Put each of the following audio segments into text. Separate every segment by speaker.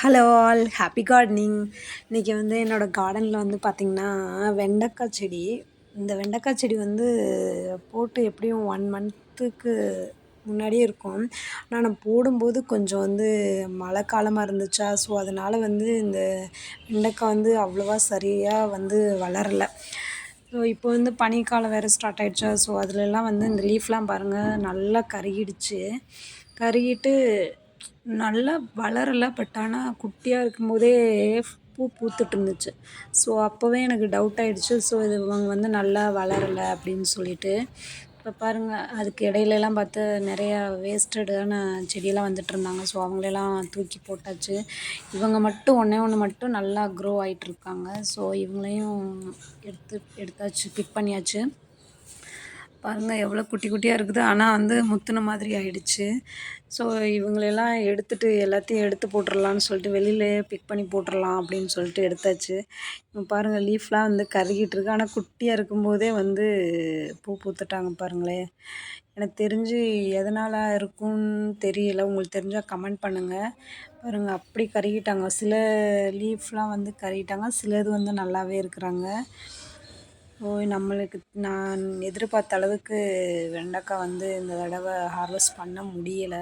Speaker 1: Hello all happy gardening. இன்றைக்கி வந்து என்னோடய கார்டனில் வந்து பார்த்திங்கன்னா வெண்டைக்காய் செடி. இந்த வெண்டைக்காய் செடி வந்து போட்டு எப்படியும் 1 மந்த்துக்கு முன்னாடியே இருக்கும். ஆனால் நான் போடும்போது கொஞ்சம் வந்து மழை காலமாக இருந்துச்சா, ஸோ அதனால் வந்து இந்த வெண்டைக்காய் வந்து அவ்வளோவா சரியாக வந்து வளரலை. ஸோ இப்போ வந்து பனிக்காலம் வேறு ஸ்டார்ட் ஆகிடுச்சா, ஸோ அதுலலாம் வந்து இந்த லீஃப்லாம் பாருங்கள் நல்லா கருகிடுச்சு. கருகிட்டு நல்லா வளரலை. பட் ஆனால் குட்டியாக இருக்கும்போதே பூ பூத்துட்டு இருந்துச்சு. ஸோ அப்போவே எனக்கு டவுட் ஆகிடுச்சு. ஸோ இது இவங்க வந்து நல்லா வளரலை அப்படின்னு சொல்லிட்டு. இப்போ பாருங்கள், அதுக்கு இடையிலலாம் பார்த்து நிறையா வேஸ்டடான செடியெல்லாம் வந்துட்டுருந்தாங்க. ஸோ அவங்களெல்லாம் தூக்கி போட்டாச்சு. இவங்க மட்டும் ஒன்று மட்டும் நல்லா க்ரோ ஆகிட்டுருக்காங்க. ஸோ இவங்களையும் எடுத்தாச்சு, பிக் பண்ணியாச்சு. பாருங்கள் எவ்வளோ குட்டி குட்டியாக இருக்குது. ஆனால் வந்து முத்துன மாதிரி ஆயிடுச்சு. ஸோ இவங்களெல்லாம் எல்லாத்தையும் எடுத்து போட்டுடலான்னு சொல்லிட்டு வெளியிலே பிக் பண்ணி போட்டுடலாம் அப்படின்னு சொல்லிட்டு எடுத்தாச்சு. இப்போ பாருங்கள் லீஃப்லாம் வந்து கருகிட்டுருக்கு. ஆனால் குட்டியாக இருக்கும்போதே வந்து பூ பூத்துட்டாங்க பாருங்களேன். எனக்கு தெரிஞ்சு எதனால் இருக்கும்னு தெரியல. உங்களுக்கு தெரிஞ்சால் கமெண்ட் பண்ணுங்கள். பாருங்கள் அப்படி கருகிட்டாங்க. சில லீஃப்லாம் வந்து கருகிட்டாங்க, சிலது வந்து நல்லாவே இருக்கிறாங்க. நம்மளுக்கு நான் எதிர்பார்த்த அளவுக்கு வெண்டைக்காய் வந்து இந்த தடவை ஹார்வெஸ்ட் பண்ண முடியலை.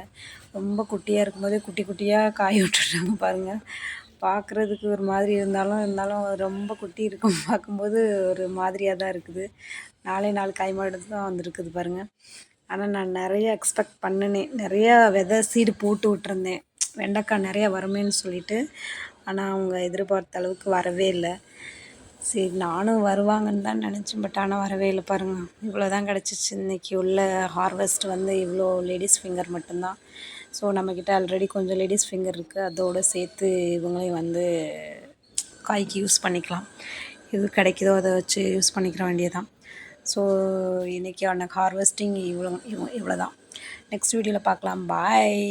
Speaker 1: ரொம்ப குட்டியாக இருக்கும்போதே குட்டி குட்டியாக காய விட்டுட்டாங்க பாருங்கள். பார்க்குறதுக்கு ஒரு மாதிரி இருந்தாலும் ரொம்ப குட்டி இருக்கும் பார்க்கும்போது ஒரு மாதிரியாக தான் இருக்குது. 4 காய் மட்டும் தான் வந்திருக்குது பாருங்கள். ஆனால் நான் நிறைய எக்ஸ்பெக்ட் பண்ணினேன். நிறையா விதை சீடு போட்டு விட்டுருந்தேன், வெண்டைக்காய் நிறையா வருமேன்னு சொல்லிட்டு. ஆனால் அவங்க எதிர்பார்த்த அளவுக்கு வரவே இல்லை. சரி நானும் வருவாங்கன்னு தான் நினச்சேன், பட் ஆனால் வரவே இல்லை பாருங்கள். இவ்வளோ தான் கிடச்சிச்சு. இன்றைக்கி உள்ள ஹார்வெஸ்ட் வந்து இவ்வளோ லேடீஸ் ஃபிங்கர் மட்டும்தான். ஸோ நம்மக்கிட்ட ஆல்ரெடி கொஞ்சம் லேடீஸ் ஃபிங்கர் இருக்குது, அதோடு சேர்த்து இவங்களையும் வந்து காய்க்கு யூஸ் பண்ணிக்கலாம். எது கிடைக்குதோ அதை வச்சு யூஸ் பண்ணிக்கிற வேண்டியதான். ஸோ இன்றைக்கான ஹார்வெஸ்டிங் இவ்வளோ தான். நெக்ஸ்ட் வீடியோவில் பார்க்கலாம். பாய்.